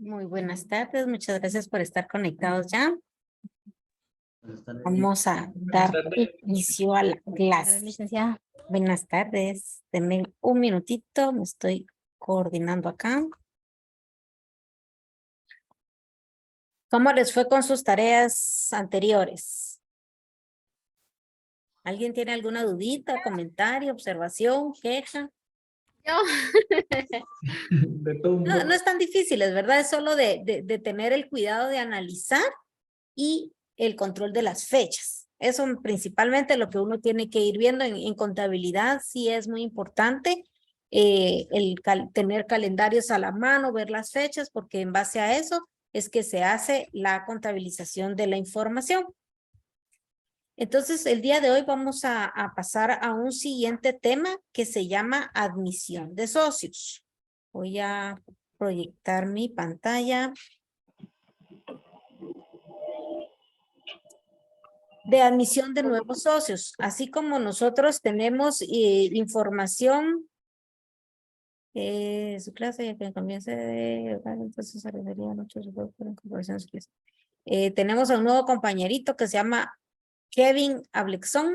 Muy buenas tardes, muchas gracias por estar conectados ya. Vamos a dar inicio a la clase. Licenciada. Buenas tardes, denme un minutito, me estoy coordinando acá. ¿Cómo les fue con sus tareas anteriores? ¿Alguien tiene alguna dudita, comentario, observación, queja? No es tan difícil, es verdad, es solo de tener el cuidado de analizar y el control de las fechas. Eso principalmente lo que uno tiene que ir viendo en contabilidad, sí es muy importante tener calendarios a la mano, ver las fechas, porque en base a eso es que se hace la contabilización de la información. Entonces, el día de hoy vamos a pasar a un siguiente tema que se llama admisión de socios. Voy a proyectar mi pantalla. De admisión de nuevos socios, así como nosotros tenemos información, su clase ya que comience entonces se refería a muchos incorporaciones. Tenemos a un nuevo compañerito que se llama Kevin Ablexón.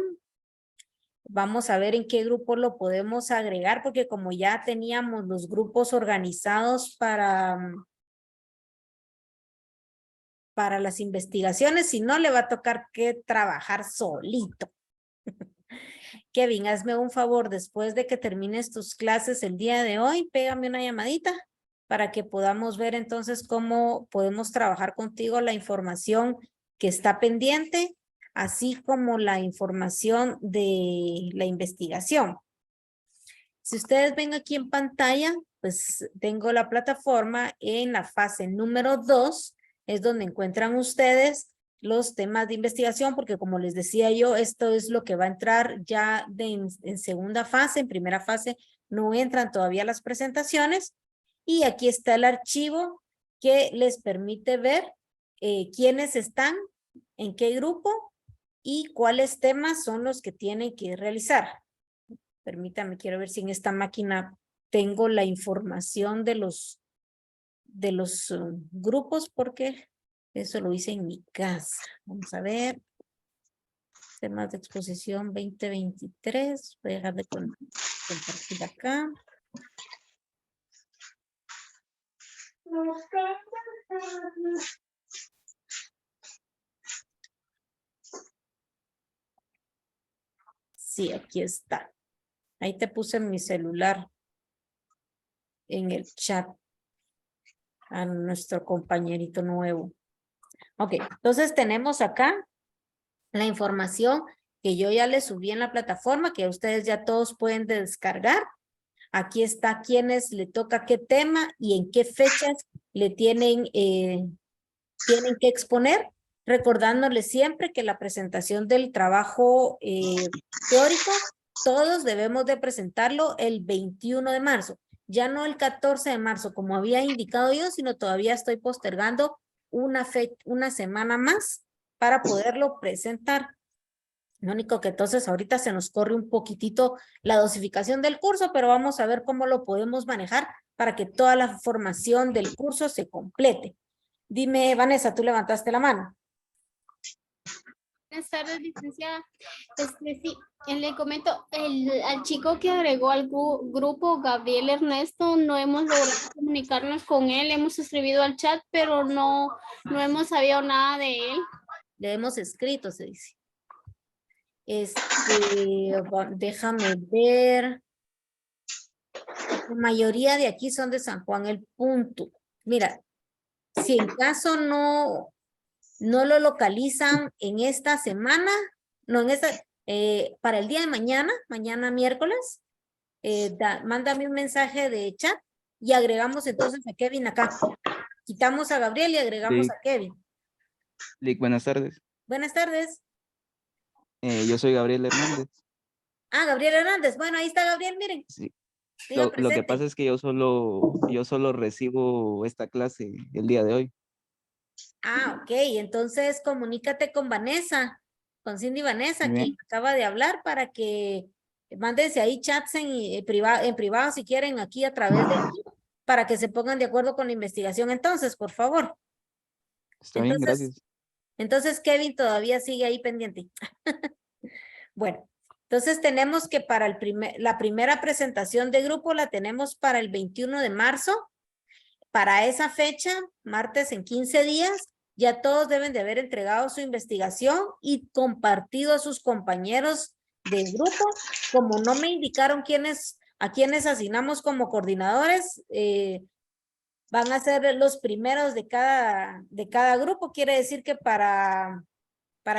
Vamos a ver en qué grupo lo podemos agregar, porque como ya teníamos los grupos organizados para las investigaciones, si no le va a tocar que trabajar solito. Kevin, hazme un favor, después de que termines tus clases el día de hoy, pégame una llamadita para que podamos ver entonces cómo podemos trabajar contigo la información que está pendiente, así como la información de la investigación. Si ustedes ven aquí en pantalla, pues tengo la plataforma en la fase número 2, es donde encuentran ustedes los temas de investigación, porque como les decía yo, esto es lo que va a entrar ya en segunda fase. En primera fase no entran todavía las presentaciones. Y aquí está el archivo que les permite ver quiénes están, en qué grupo y cuáles temas son los que tienen que realizar. Permítame, quiero ver si en esta máquina tengo la información de los grupos, porque eso lo hice en mi casa. Vamos a ver. Temas de exposición 2023. Voy a dejar de compartir acá. Sí, aquí está. Ahí te puse mi celular en el chat a nuestro compañerito nuevo. Ok, entonces tenemos acá la información que yo ya les subí en la plataforma, que ustedes ya todos pueden descargar. Aquí está quienes le toca qué tema y en qué fechas le tienen que exponer, recordándoles siempre que la presentación del trabajo teórico, todos debemos de presentarlo el 21 de marzo, ya no el 14 de marzo, como había indicado yo, sino todavía estoy postergando una semana más para poderlo presentar. Lo único que entonces ahorita se nos corre un poquitito la dosificación del curso, pero vamos a ver cómo lo podemos manejar para que toda la formación del curso se complete. Dime, Vanessa, tú levantaste la mano. Buenas tardes, licenciada. Sí, le comento, al chico que agregó al grupo, Gabriel Ernesto, no hemos logrado comunicarnos con él, hemos escrito al chat, pero no hemos sabido nada de él. Le hemos escrito, se dice. Déjame ver. La mayoría de aquí son de San Juan el Punto. Mira, si en caso no lo localizan en esta semana, no en esta, para el día de mañana miércoles, mándame un mensaje de chat y agregamos entonces a Kevin acá. Quitamos a Gabriel y agregamos Sí. a Kevin. Buenas tardes. Buenas tardes. Yo soy Gabriel Hernández. Ah, Gabriel Hernández. Bueno, ahí está Gabriel, miren. Sí. Diga Lo que presente. pasa es que yo solo recibo esta clase el día de hoy. Ah, ok. Entonces comunícate con Vanessa, con Cindy Vanessa, Muy quien bien. acaba de hablar, para que mándense ahí chats en privado si quieren aquí a través de aquí. para que se pongan de acuerdo con la investigación entonces, por favor. Está bien, Entonces, gracias. Entonces Kevin todavía sigue ahí pendiente. Bueno, entonces tenemos que para la primera presentación de grupo la tenemos para el 21 de marzo. Para esa fecha, martes en 15 días, ya todos deben de haber entregado su investigación y compartido a sus compañeros de grupo. Como no me indicaron a quiénes asignamos como coordinadores, van a ser los primeros de cada grupo. Quiere decir que para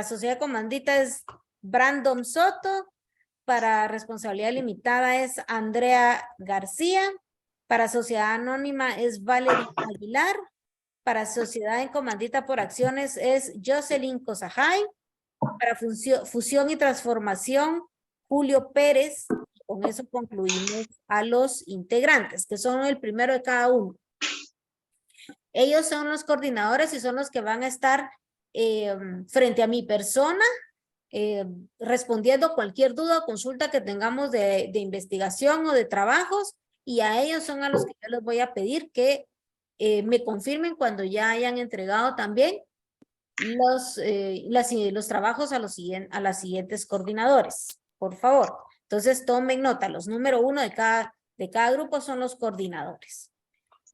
Sociedad Comandita es Brandon Soto, para Responsabilidad Limitada es Andrea García, para Sociedad Anónima es Valerie Aguilar, para Sociedad en Comandita por Acciones es Jocelyn Cosajay, para Fusión y Transformación Julio Pérez. Con eso concluimos a los integrantes, que son el primero de cada uno. Ellos son los coordinadores y son los que van a estar frente a mi persona, respondiendo cualquier duda o consulta que tengamos de investigación o de trabajos, y a ellos son a los que yo les voy a pedir que me confirmen cuando ya hayan entregado también los trabajos a las siguientes coordinadores, por favor. Entonces tomen nota, los número 1 de cada grupo son los coordinadores.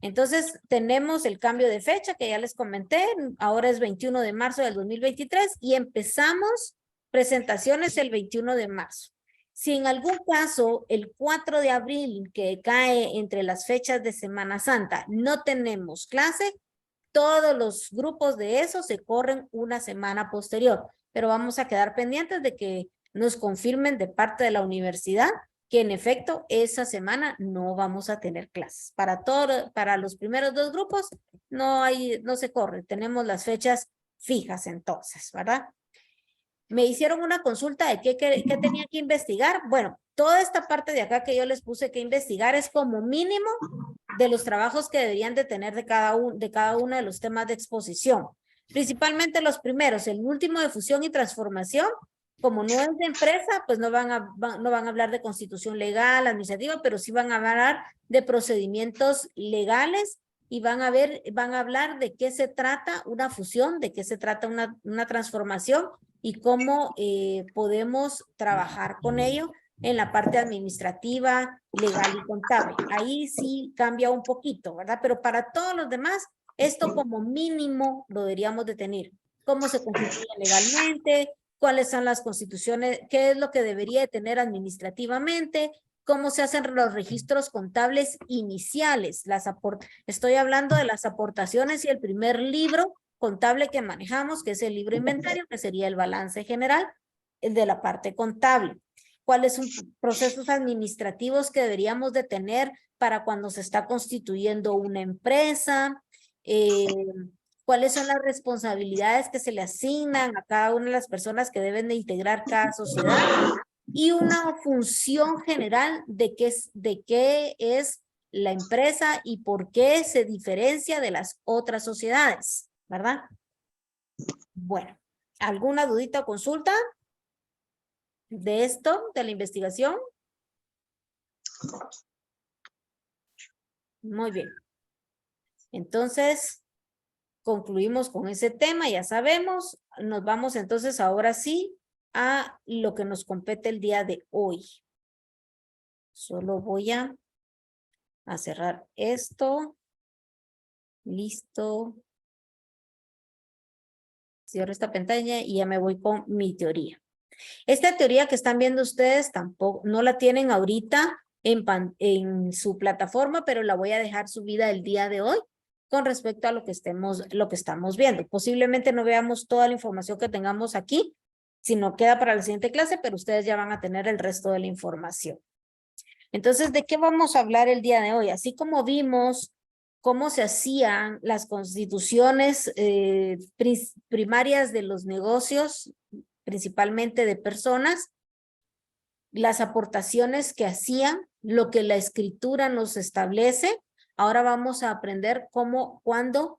Entonces, tenemos el cambio de fecha que ya les comenté. Ahora es 21 de marzo del 2023 y empezamos presentaciones el 21 de marzo. Si en algún caso el 4 de abril, que cae entre las fechas de Semana Santa, no tenemos clase, todos los grupos de eso se corren una semana posterior. Pero vamos a quedar pendientes de que nos confirmen de parte de la universidad que en efecto esa semana no vamos a tener clases. Para los primeros 2 grupos no se corre, tenemos las fechas fijas entonces, ¿verdad? Me hicieron una consulta de qué tenía que investigar. Bueno, toda esta parte de acá que yo les puse que investigar es como mínimo de los trabajos que deberían de tener de cada uno de los temas de exposición. Principalmente los primeros, el último de fusión y transformación. Como no es de empresa, pues no van a hablar de constitución legal, administrativa, pero sí van a hablar de procedimientos legales y van a hablar de qué se trata una fusión, de qué se trata una transformación y cómo podemos trabajar con ello en la parte administrativa, legal y contable. Ahí sí cambia un poquito, ¿verdad? Pero para todos los demás, esto como mínimo lo deberíamos de tener. Cómo se constituye legalmente, cuáles son las constituciones, qué es lo que debería de tener administrativamente, cómo se hacen los registros contables iniciales. Estoy hablando de las aportaciones y el primer libro contable que manejamos, que es el libro inventario, que sería el balance general de la parte contable. ¿Cuáles son procesos administrativos que deberíamos de tener para cuando se está constituyendo una empresa? ¿Cuáles son las responsabilidades que se le asignan a cada una de las personas que deben de integrar cada sociedad? Y una función general de qué es la empresa y por qué se diferencia de las otras sociedades, ¿verdad? Bueno, ¿alguna dudita o consulta de esto, de la investigación? Muy bien. Entonces, concluimos con ese tema, ya sabemos. Nos vamos entonces ahora sí a lo que nos compete el día de hoy. Solo voy a cerrar esto. Listo. Cierro esta pantalla y ya me voy con mi teoría. Esta teoría que están viendo ustedes tampoco, no la tienen ahorita en su plataforma, pero la voy a dejar subida el día de hoy con respecto a lo que estamos viendo. Posiblemente no veamos toda la información que tengamos aquí, sino queda para la siguiente clase, pero ustedes ya van a tener el resto de la información. Entonces, ¿de qué vamos a hablar el día de hoy? Así como vimos cómo se hacían las constituciones primarias de los negocios, principalmente de personas, las aportaciones que hacían, lo que la escritura nos establece. Ahora vamos a aprender cuándo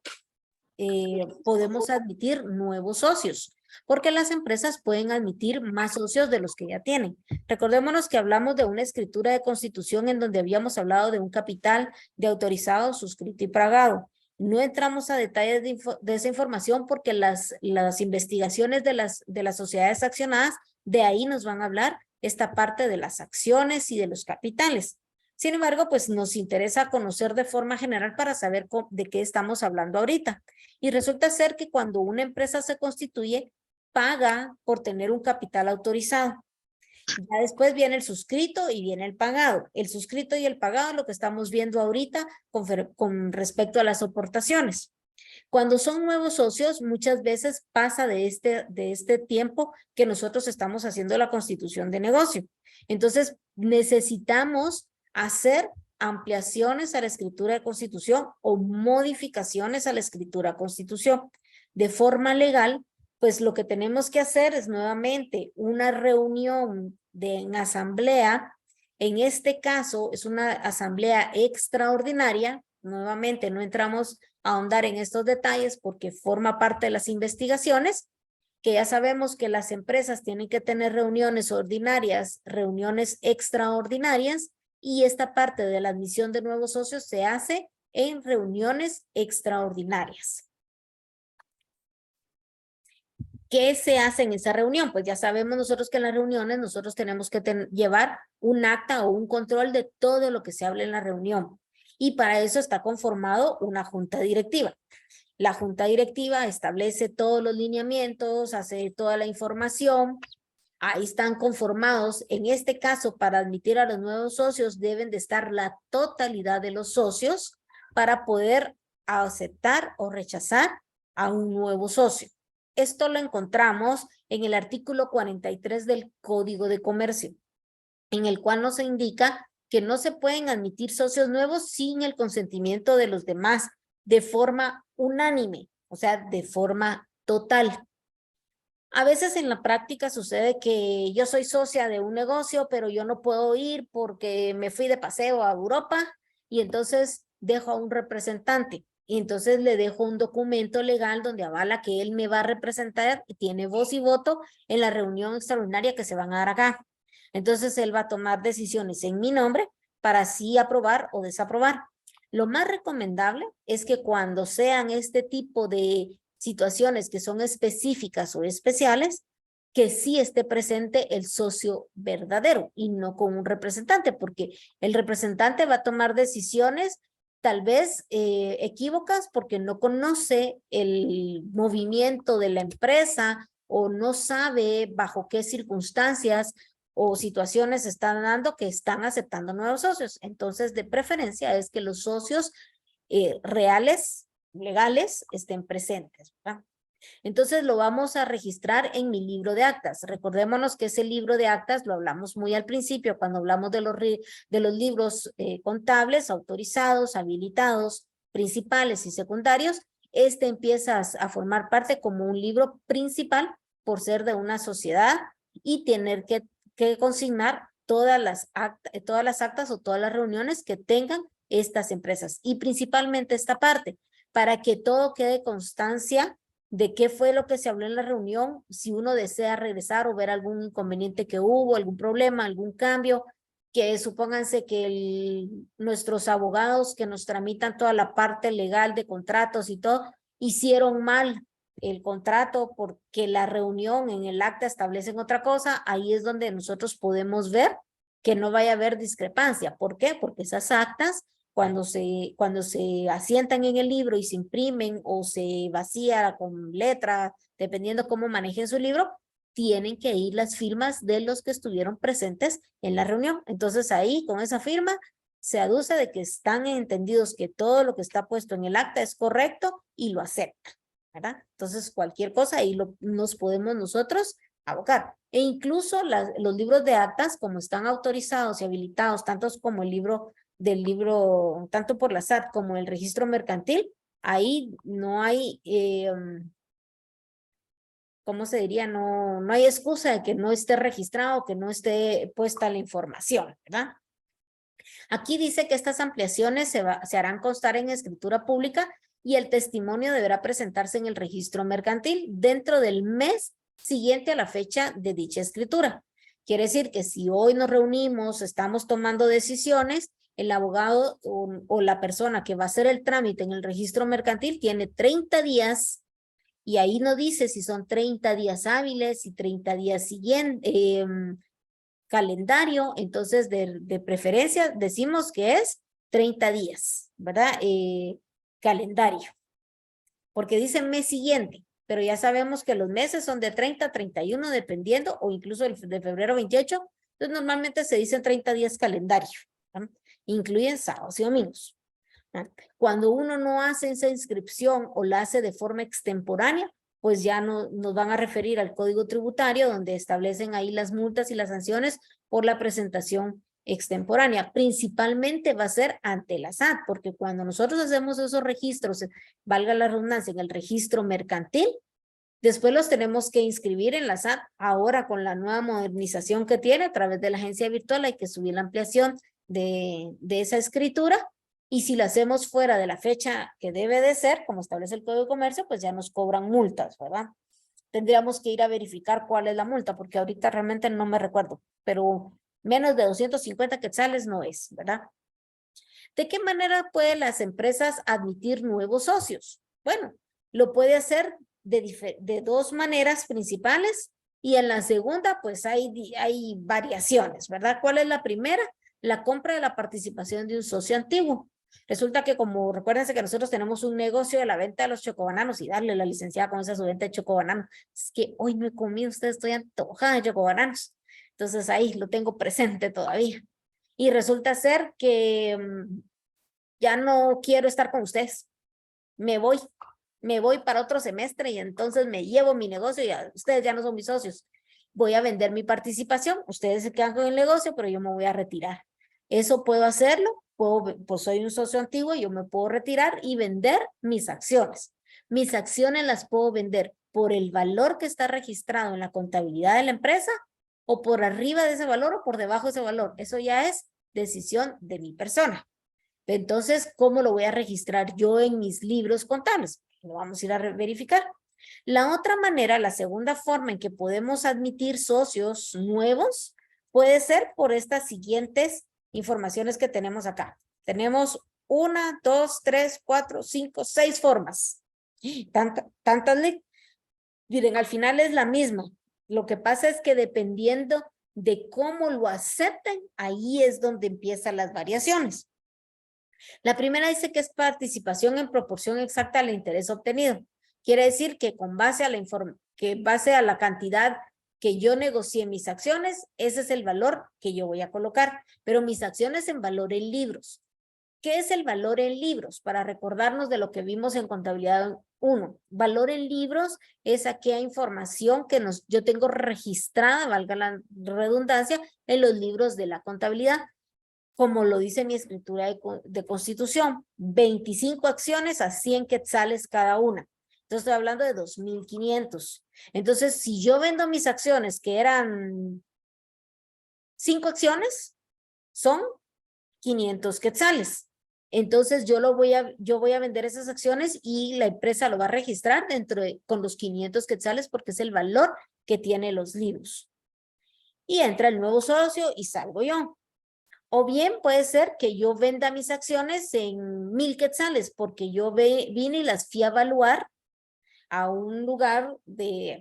podemos admitir nuevos socios. porque las empresas pueden admitir más socios de los que ya tienen. Recordémonos que hablamos de una escritura de constitución en donde habíamos hablado de un capital de autorizado, suscrito y pagado. No entramos a detalles de esa información porque las investigaciones de las sociedades accionadas, de ahí nos van a hablar esta parte de las acciones y de los capitales. Sin embargo, pues nos interesa conocer de forma general para saber de qué estamos hablando ahorita. Y resulta ser que cuando una empresa se constituye, paga por tener un capital autorizado. Ya después viene el suscrito y viene el pagado. El suscrito y el pagado, lo que estamos viendo ahorita con respecto a las aportaciones. Cuando son nuevos socios, muchas veces pasa de este tiempo que nosotros estamos haciendo la constitución de negocio. Entonces, necesitamos hacer ampliaciones a la escritura de constitución o modificaciones a la escritura de constitución. De forma legal, pues lo que tenemos que hacer es nuevamente una reunión en asamblea. En este caso, es una asamblea extraordinaria. Nuevamente, no entramos a ahondar en estos detalles porque forma parte de las investigaciones, que ya sabemos que las empresas tienen que tener reuniones ordinarias, reuniones extraordinarias, y esta parte de la admisión de nuevos socios se hace en reuniones extraordinarias. ¿Qué se hace en esa reunión? Pues ya sabemos nosotros que en las reuniones nosotros tenemos que llevar un acta o un control de todo lo que se hable en la reunión. Y para eso está conformado una junta directiva. La junta directiva establece todos los lineamientos, hace toda la información. Ahí están conformados. En este caso, para admitir a los nuevos socios, deben de estar la totalidad de los socios para poder aceptar o rechazar a un nuevo socio. Esto lo encontramos en el artículo 43 del Código de Comercio, en el cual nos indica que no se pueden admitir socios nuevos sin el consentimiento de los demás, de forma unánime, o sea, de forma total. A veces en la práctica sucede que yo soy socia de un negocio, pero yo no puedo ir porque me fui de paseo a Europa y entonces dejo a un representante. Y entonces le dejo un documento legal donde avala que él me va a representar y tiene voz y voto en la reunión extraordinaria que se van a dar acá. Entonces él va a tomar decisiones en mi nombre para así aprobar o desaprobar. Lo más recomendable es que cuando sean este tipo de situaciones que son específicas o especiales, que sí esté presente el socio verdadero y no con un representante, porque el representante va a tomar decisiones tal vez equívocas porque no conoce el movimiento de la empresa o no sabe bajo qué circunstancias o situaciones están dando que están aceptando nuevos socios. Entonces, de preferencia es que los socios reales, legales, estén presentes, ¿verdad? Entonces lo vamos a registrar en mi libro de actas. Recordémonos que ese libro de actas lo hablamos muy al principio cuando hablamos de los libros contables, autorizados, habilitados, principales y secundarios. Este empieza a formar parte como un libro principal por ser de una sociedad y tener que consignar todas las actas o todas las reuniones que tengan estas empresas y principalmente esta parte para que todo quede constancia de qué fue lo que se habló en la reunión, si uno desea regresar o ver algún inconveniente que hubo, algún problema, algún cambio, que supónganse que nuestros abogados que nos tramitan toda la parte legal de contratos y todo, hicieron mal el contrato porque la reunión en el acta establecen otra cosa, ahí es donde nosotros podemos ver que no vaya a haber discrepancia. ¿Por qué? Porque esas actas cuando se asientan en el libro y se imprimen o se vacía con letra, dependiendo cómo manejen su libro, tienen que ir las firmas de los que estuvieron presentes en la reunión. Entonces ahí con esa firma se aduce de que están entendidos que todo lo que está puesto en el acta es correcto y lo aceptan, ¿verdad? Entonces cualquier cosa ahí nos podemos nosotros abocar. E incluso los libros de actas, como están autorizados y habilitados, tantos como el libro tanto por la SAT como el registro mercantil, ahí no hay, ¿cómo se diría? No hay excusa de que no esté registrado, que no esté puesta la información, ¿verdad? Aquí dice que estas ampliaciones se harán constar en escritura pública y el testimonio deberá presentarse en el registro mercantil dentro del mes siguiente a la fecha de dicha escritura. Quiere decir que si hoy nos reunimos, estamos tomando decisiones, el abogado o la persona que va a hacer el trámite en el registro mercantil tiene 30 días y ahí no dice si son 30 días hábiles y 30 días siguientes, calendario, entonces de preferencia decimos que es 30 días, ¿verdad? Calendario, porque dice mes siguiente, pero ya sabemos que los meses son de 30 a 31 dependiendo, o incluso el de febrero 28, entonces normalmente se dicen 30 días calendario, ¿verdad? Incluyen sábados y domingos. Cuando uno no hace esa inscripción o la hace de forma extemporánea, pues ya no nos van a referir al Código Tributario, donde establecen ahí las multas y las sanciones por la presentación extemporánea. Principalmente va a ser ante la SAT, porque cuando nosotros hacemos esos registros, valga la redundancia, en el registro mercantil, después los tenemos que inscribir en la SAT. Ahora con la nueva modernización que tiene a través de la agencia virtual hay que subir la ampliación de esa escritura. Y si lo hacemos fuera de la fecha que debe de ser, como establece el Código de Comercio, pues ya nos cobran multas, ¿verdad? Tendríamos que ir a verificar cuál es la multa, porque ahorita realmente no me recuerdo, pero menos de 250 quetzales no es, ¿verdad? ¿De qué manera pueden las empresas admitir nuevos socios? Bueno, lo puede hacer de dos maneras principales y en la segunda, pues hay variaciones, ¿verdad? ¿Cuál es la primera? La compra de la participación de un socio antiguo. Resulta que como recuérdense que nosotros tenemos un negocio de la venta de los chocobananos y darle la licenciada con esa su venta de chocobananos. Es que hoy no he comido, ustedes estoy antojada de chocobananos. Entonces ahí lo tengo presente todavía. Y resulta ser que ya no quiero estar con ustedes. Me voy para otro semestre y entonces me llevo mi negocio y ustedes ya no son mis socios. Voy a vender mi participación, ustedes se quedan con el negocio, pero yo me voy a retirar. Eso puedo hacerlo, pues soy un socio antiguo, yo me puedo retirar y vender mis acciones. Mis acciones las puedo vender por el valor que está registrado en la contabilidad de la empresa o por arriba de ese valor o por debajo de ese valor. Eso ya es decisión de mi persona. Entonces, ¿cómo lo voy a registrar yo en mis libros contables? Lo vamos a ir a verificar. La otra manera, la segunda forma en que podemos admitir socios nuevos, puede ser por estas siguientes informaciones que tenemos acá. Tenemos 1, 2, 3, 4, 5, 6 formas. Tantas, miren, al final es la misma. Lo que pasa es que dependiendo de cómo lo acepten, ahí es donde empiezan las variaciones. La primera dice que es participación en proporción exacta al interés obtenido. Quiere decir que con base a la cantidad que yo negocié mis acciones, ese es el valor que yo voy a colocar, pero mis acciones en valor en libros. ¿Qué es el valor en libros? Para recordarnos de lo que vimos en contabilidad 1. Valor en libros es aquella información que yo tengo registrada, valga la redundancia, en los libros de la contabilidad. Como lo dice mi escritura de constitución, 25 acciones a 100 quetzales cada una. Entonces estoy hablando de 2,500. Entonces, si yo vendo mis acciones que eran 5 acciones, son 500 quetzales. Entonces yo voy a vender esas acciones y la empresa lo va a registrar con los 500 quetzales porque es el valor que tiene los libros. Y entra el nuevo socio y salgo yo. O bien puede ser que yo venda mis acciones en 1,000 quetzales porque yo vine y las fui a evaluar a un lugar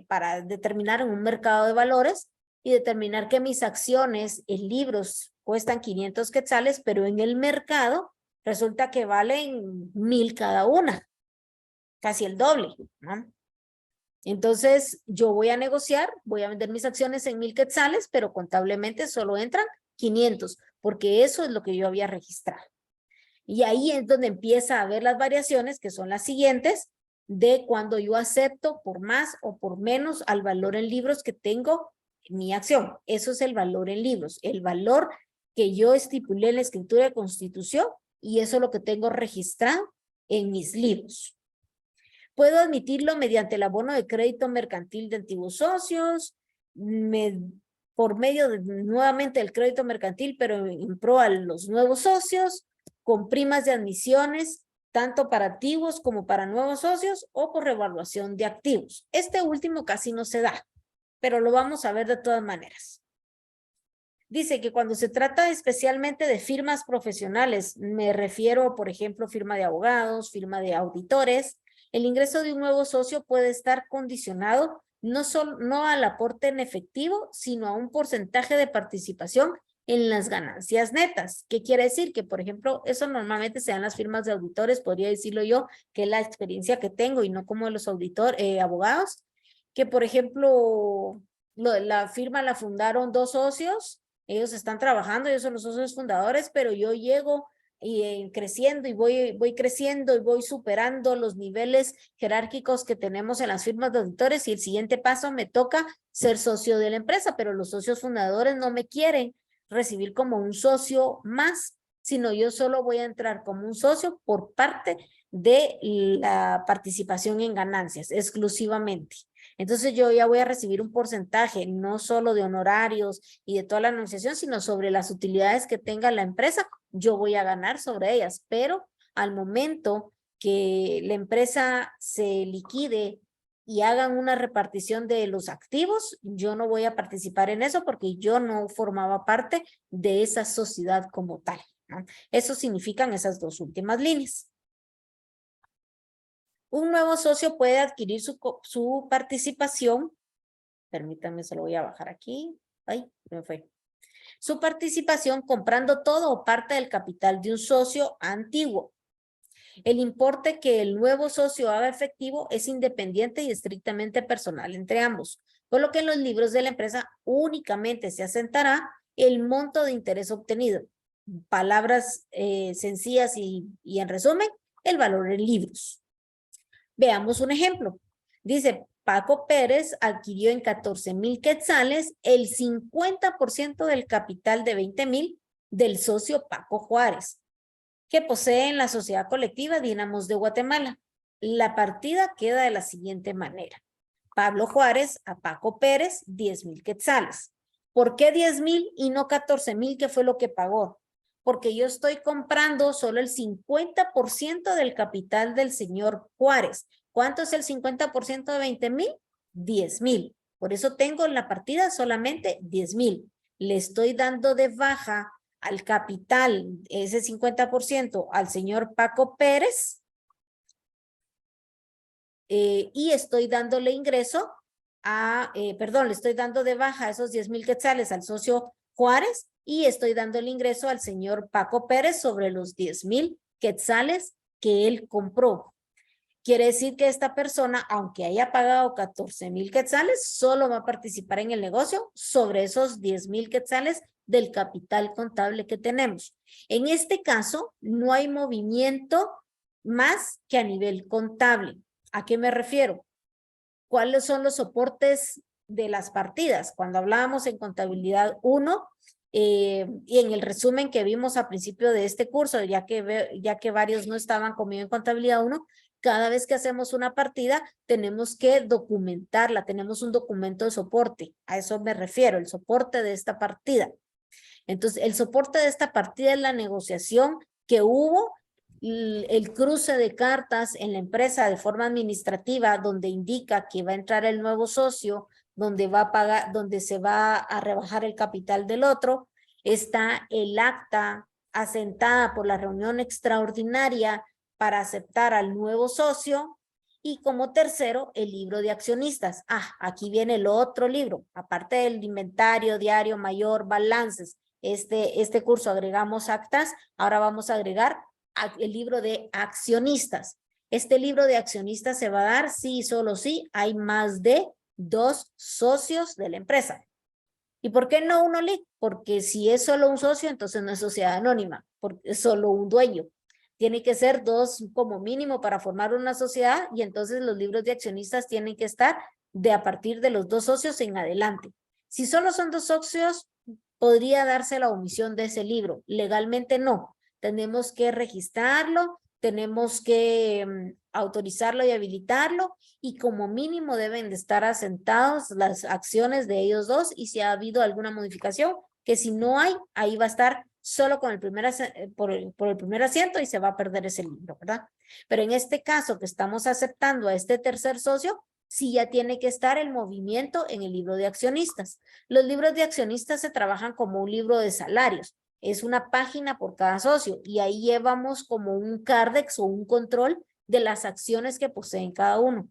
para determinar en un mercado de valores y determinar que mis acciones en libros cuestan 500 quetzales, pero en el mercado resulta que valen 1,000 cada una, casi el doble, ¿no? Entonces yo voy a negociar, voy a vender mis acciones en 1,000 quetzales, pero contablemente solo entran 500, porque eso es lo que yo había registrado. Y ahí es donde empieza a haber las variaciones, que son las siguientes, de cuando yo acepto por más o por menos al valor en libros que tengo en mi acción. Eso es el valor en libros, el valor que yo estipulé en la escritura de constitución, y eso es lo que tengo registrado en mis libros. Puedo admitirlo mediante el abono de crédito mercantil de antiguos socios, por medio nuevamente del crédito mercantil, pero en pro a los nuevos socios, con primas de admisiones, tanto para activos como para nuevos socios, o por revaluación de activos. Este último casi no se da, pero lo vamos a ver de todas maneras. Dice que cuando se trata especialmente de firmas profesionales, me refiero, por ejemplo, firma de abogados, firma de auditores, el ingreso de un nuevo socio puede estar condicionado no al aporte en efectivo, sino a un porcentaje de participación en las ganancias netas. ¿Qué quiere decir? Que, por ejemplo, eso normalmente se da en las firmas de auditores, podría decirlo yo, que es la experiencia que tengo y no como los abogados, que, por ejemplo, la firma la fundaron 2 socios, ellos están trabajando, ellos son los socios fundadores, pero yo llego creciendo y voy creciendo y voy superando los niveles jerárquicos que tenemos en las firmas de auditores y el siguiente paso me toca ser socio de la empresa, pero los socios fundadores no me quieren recibir como un socio más, sino yo solo voy a entrar como un socio por parte de la participación en ganancias, exclusivamente. Entonces yo ya voy a recibir un porcentaje, no solo de honorarios y de toda la negociación, sino sobre las utilidades que tenga la empresa, yo voy a ganar sobre ellas. Pero al momento que la empresa se liquide y hagan una repartición de los activos, yo no voy a participar en eso porque yo no formaba parte de esa sociedad como tal, ¿no? Eso significan esas 2 últimas líneas. Un nuevo socio puede adquirir su participación. Permítanme, se lo voy a bajar aquí. Ay, me fue. Su participación comprando todo o parte del capital de un socio antiguo. El importe que el nuevo socio haga efectivo es independiente y estrictamente personal entre ambos, por lo que en los libros de la empresa únicamente se asentará el monto de interés obtenido. Palabras sencillas y en resumen, el valor en libros. Veamos un ejemplo. Dice, Paco Pérez adquirió en 14,000 quetzales el 50% del capital de 20,000 del socio Paco Juárez, que posee en la sociedad colectiva Dínamos de Guatemala. La partida queda de la siguiente manera. Pablo Juárez a Paco Pérez, 10,000 quetzales. ¿Por qué 10,000 y no 14,000, que fue lo que pagó? Porque yo estoy comprando solo el 50% del capital del señor Juárez. ¿Cuánto es el 50% de 20,000? 10,000. Por eso tengo en la partida solamente 10,000. Le estoy dando de baja al capital, ese 50%, al señor Paco Pérez, y estoy dándole ingreso le estoy dando de baja esos 10,000 quetzales al socio Juárez y estoy dando el ingreso al señor Paco Pérez sobre los 10,000 quetzales que él compró. Quiere decir que esta persona, aunque haya pagado 14,000 quetzales, solo va a participar en el negocio sobre esos 10,000 quetzales del capital contable que tenemos. En este caso, no hay movimiento más que a nivel contable. ¿A qué me refiero? ¿Cuáles son los soportes de las partidas? Cuando hablábamos en contabilidad 1, y en el resumen que vimos al principio de este curso, ya que varios no estaban conmigo en contabilidad 1, cada vez que hacemos una partida tenemos que documentarla, tenemos un documento de soporte, a eso me refiero, el soporte de esta partida. Entonces, el soporte de esta partida es la negociación que hubo, el cruce de cartas en la empresa de forma administrativa, donde indica que va a entrar el nuevo socio, donde va a pagar, donde se va a rebajar el capital del otro. Está el acta asentada por la reunión extraordinaria para aceptar al nuevo socio. Y como tercero, el libro de accionistas. Aquí viene el otro libro, aparte del inventario, diario, mayor, balances. Este curso agregamos actas, ahora vamos a agregar el libro de accionistas. Este libro de accionistas se va a dar si y solo si hay más de 2 socios de la empresa. ¿Y por qué no uno LIC? Porque si es solo un socio, entonces no es sociedad anónima, porque es solo un dueño. Tiene que ser 2 como mínimo para formar una sociedad y entonces los libros de accionistas tienen que estar a partir de los 2 socios en adelante. Si solo son 2 socios, podría darse la omisión de ese libro. Legalmente no. Tenemos que registrarlo, tenemos que autorizarlo y habilitarlo y como mínimo deben de estar asentados las acciones de ellos 2 y si ha habido alguna modificación, que si no hay, ahí va a estar solo con el por el primer asiento y se va a perder ese libro, ¿verdad? Pero en este caso que estamos aceptando a este tercer socio, sí ya tiene que estar el movimiento en el libro de accionistas. Los libros de accionistas se trabajan como un libro de salarios. Es una página por cada socio y ahí llevamos como un CARDEX o un control de las acciones que poseen cada uno.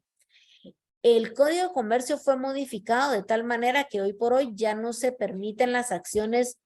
El Código de Comercio fue modificado de tal manera que hoy por hoy ya no se permiten las acciones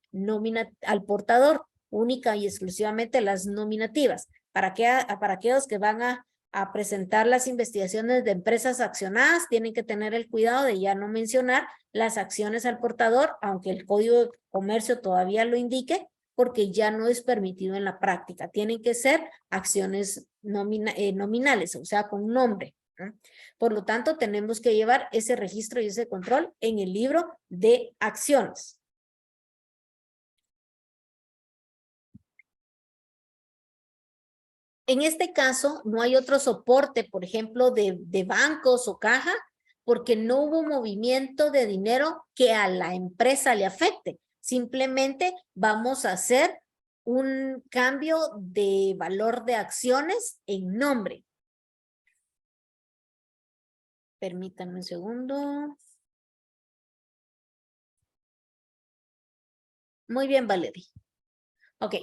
al portador, única y exclusivamente las nominativas. Para aquellos que van a presentar las investigaciones de empresas accionadas, tienen que tener el cuidado de ya no mencionar las acciones al portador, aunque el Código de Comercio todavía lo indique, porque ya no es permitido en la práctica. Tienen que ser acciones nominales, o sea, con nombre, ¿no? Por lo tanto, tenemos que llevar ese registro y ese control en el libro de acciones. En este caso, no hay otro soporte, por ejemplo, de bancos o caja, porque no hubo movimiento de dinero que a la empresa le afecte. Simplemente vamos a hacer un cambio de valor de acciones en nombre. Permítanme un segundo. Muy bien, Valerie. Ok.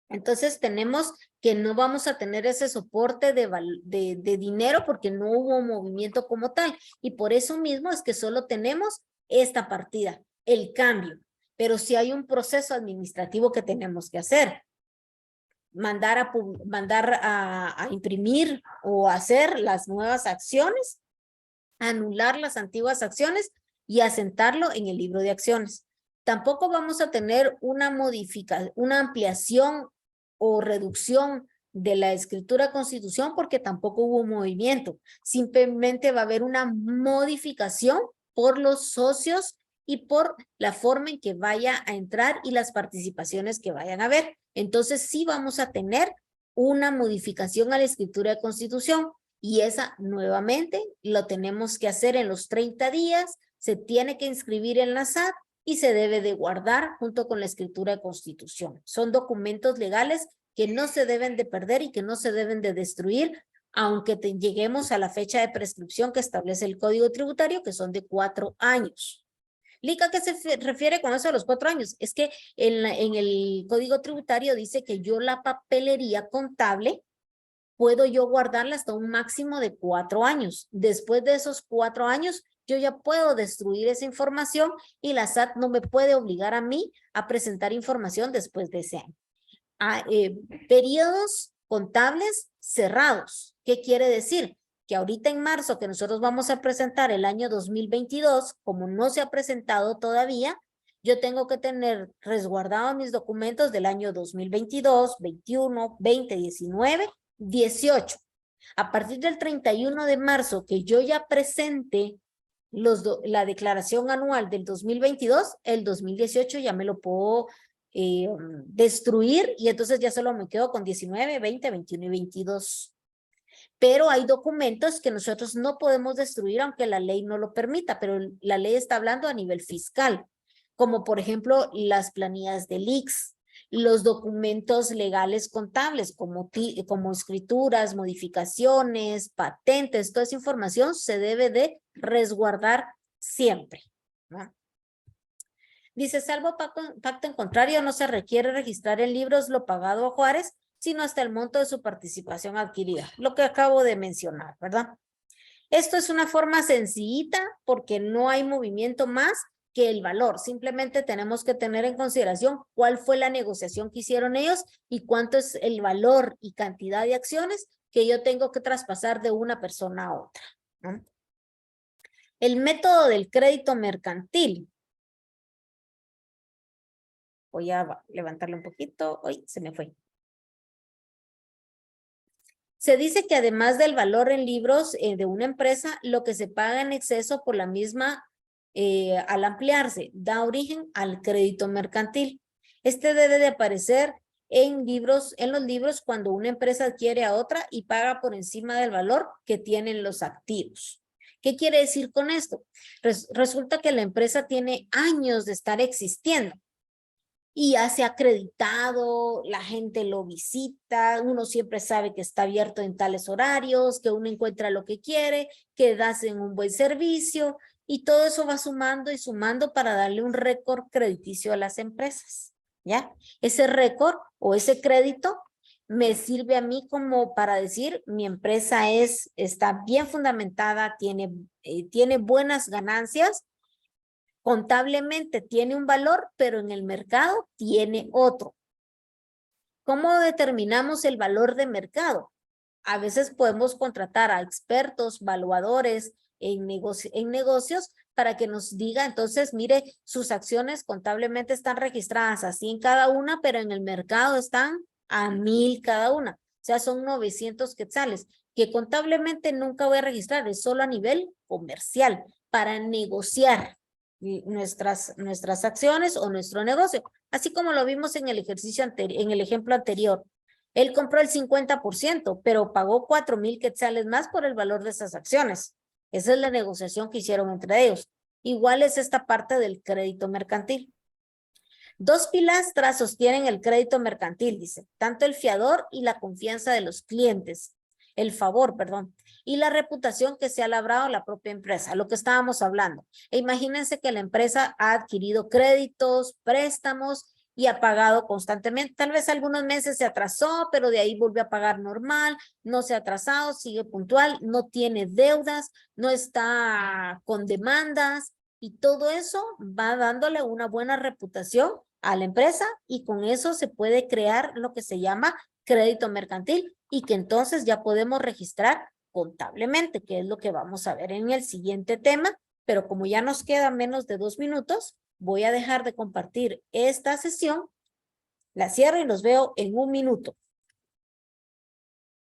Entonces tenemos que no vamos a tener ese soporte de dinero porque no hubo movimiento como tal. Y por eso mismo es que solo tenemos esta partida, el cambio. Pero sí hay un proceso administrativo que tenemos que hacer. Mandar a imprimir o hacer las nuevas acciones, anular las antiguas acciones y asentarlo en el libro de acciones. Tampoco vamos a tener una ampliación o reducción de la escritura constitución porque tampoco hubo movimiento. Simplemente va a haber una modificación por los socios y por la forma en que vaya a entrar y las participaciones que vayan a haber. Entonces sí vamos a tener una modificación a la escritura de constitución y esa nuevamente lo tenemos que hacer en los 30 días, se tiene que inscribir en la SAT y se debe de guardar junto con la escritura de constitución. Son documentos legales que no se deben de perder y que no se deben de destruir, aunque lleguemos a la fecha de prescripción que establece el Código Tributario, que son de 4 años. Lica, ¿qué se refiere con eso a los 4 años? Es que en el Código Tributario dice que yo la papelería contable puedo yo guardarla hasta un máximo de 4 años. Después de esos 4 años, yo ya puedo destruir esa información y la SAT no me puede obligar a mí a presentar información después de ese año. Periodos contables cerrados. ¿Qué quiere decir? Que ahorita en marzo que nosotros vamos a presentar el año 2022, como no se ha presentado todavía, yo tengo que tener resguardados mis documentos del año 2022, 21, 20, 19, 18. A partir del 31 de marzo que yo ya presente la declaración anual del 2022, el 2018 ya me lo puedo destruir y entonces ya solo me quedo con 19, 20, 21 y 22. Pero hay documentos que nosotros no podemos destruir aunque la ley no lo permita, pero la ley está hablando a nivel fiscal, como por ejemplo las planillas del ICS, los documentos legales contables como escrituras, modificaciones, patentes, toda esa información se debe de resguardar siempre, ¿no? Dice, salvo pacto en contrario, no se requiere registrar en libros lo pagado a Juárez, sino hasta el monto de su participación adquirida, lo que acabo de mencionar, ¿verdad? Esto es una forma sencillita porque no hay movimiento más que el valor. Simplemente tenemos que tener en consideración cuál fue la negociación que hicieron ellos y cuánto es el valor y cantidad de acciones que yo tengo que traspasar de una persona a otra, ¿no? El método del crédito mercantil. Voy a levantarlo un poquito. Hoy se me fue. Se dice que además del valor en libros de una empresa, lo que se paga en exceso por la misma al ampliarse da origen al crédito mercantil. Este debe de aparecer en los libros cuando una empresa adquiere a otra y paga por encima del valor que tienen los activos. ¿Qué quiere decir con esto? Resulta que la empresa tiene años de estar existiendo y ya se ha acreditado, la gente lo visita, uno siempre sabe que está abierto en tales horarios, que uno encuentra lo que quiere, que hacen un buen servicio y todo eso va sumando y sumando para darle un récord crediticio a las empresas, ¿ya? Ese récord o ese crédito me sirve a mí como para decir mi empresa está bien fundamentada, tiene buenas ganancias, contablemente tiene un valor, pero en el mercado tiene otro. ¿Cómo determinamos el valor de mercado? A veces podemos contratar a expertos, valuadores en negocios para que nos diga, entonces, mire, sus acciones contablemente están registradas así en cada una, pero en el mercado están a 1,000 cada una. O sea, son 900 quetzales, que contablemente nunca voy a registrar, es solo a nivel comercial, para negociar nuestras acciones o nuestro negocio, así como lo vimos en el ejercicio en el ejemplo anterior. Él compró el 50%, pero pagó 4,000 quetzales más por el valor de esas acciones. Esa es la negociación que hicieron entre ellos. Igual es esta parte del crédito mercantil. 2 pilastras sostienen el crédito mercantil, dice, tanto el fiador y la confianza de los clientes, el favor, perdón, y la reputación que se ha labrado la propia empresa, lo que estábamos hablando. E imagínense que la empresa ha adquirido créditos, préstamos y ha pagado constantemente. Tal vez algunos meses se atrasó, pero de ahí volvió a pagar normal, no se ha atrasado, sigue puntual, no tiene deudas, no está con demandas y todo eso va dándole una buena reputación a la empresa y con eso se puede crear lo que se llama crédito mercantil y que entonces ya podemos registrar contablemente, que es lo que vamos a ver en el siguiente tema, pero como ya nos quedan menos de 2 minutos, voy a dejar de compartir esta sesión, la cierro y los veo en 1 minuto.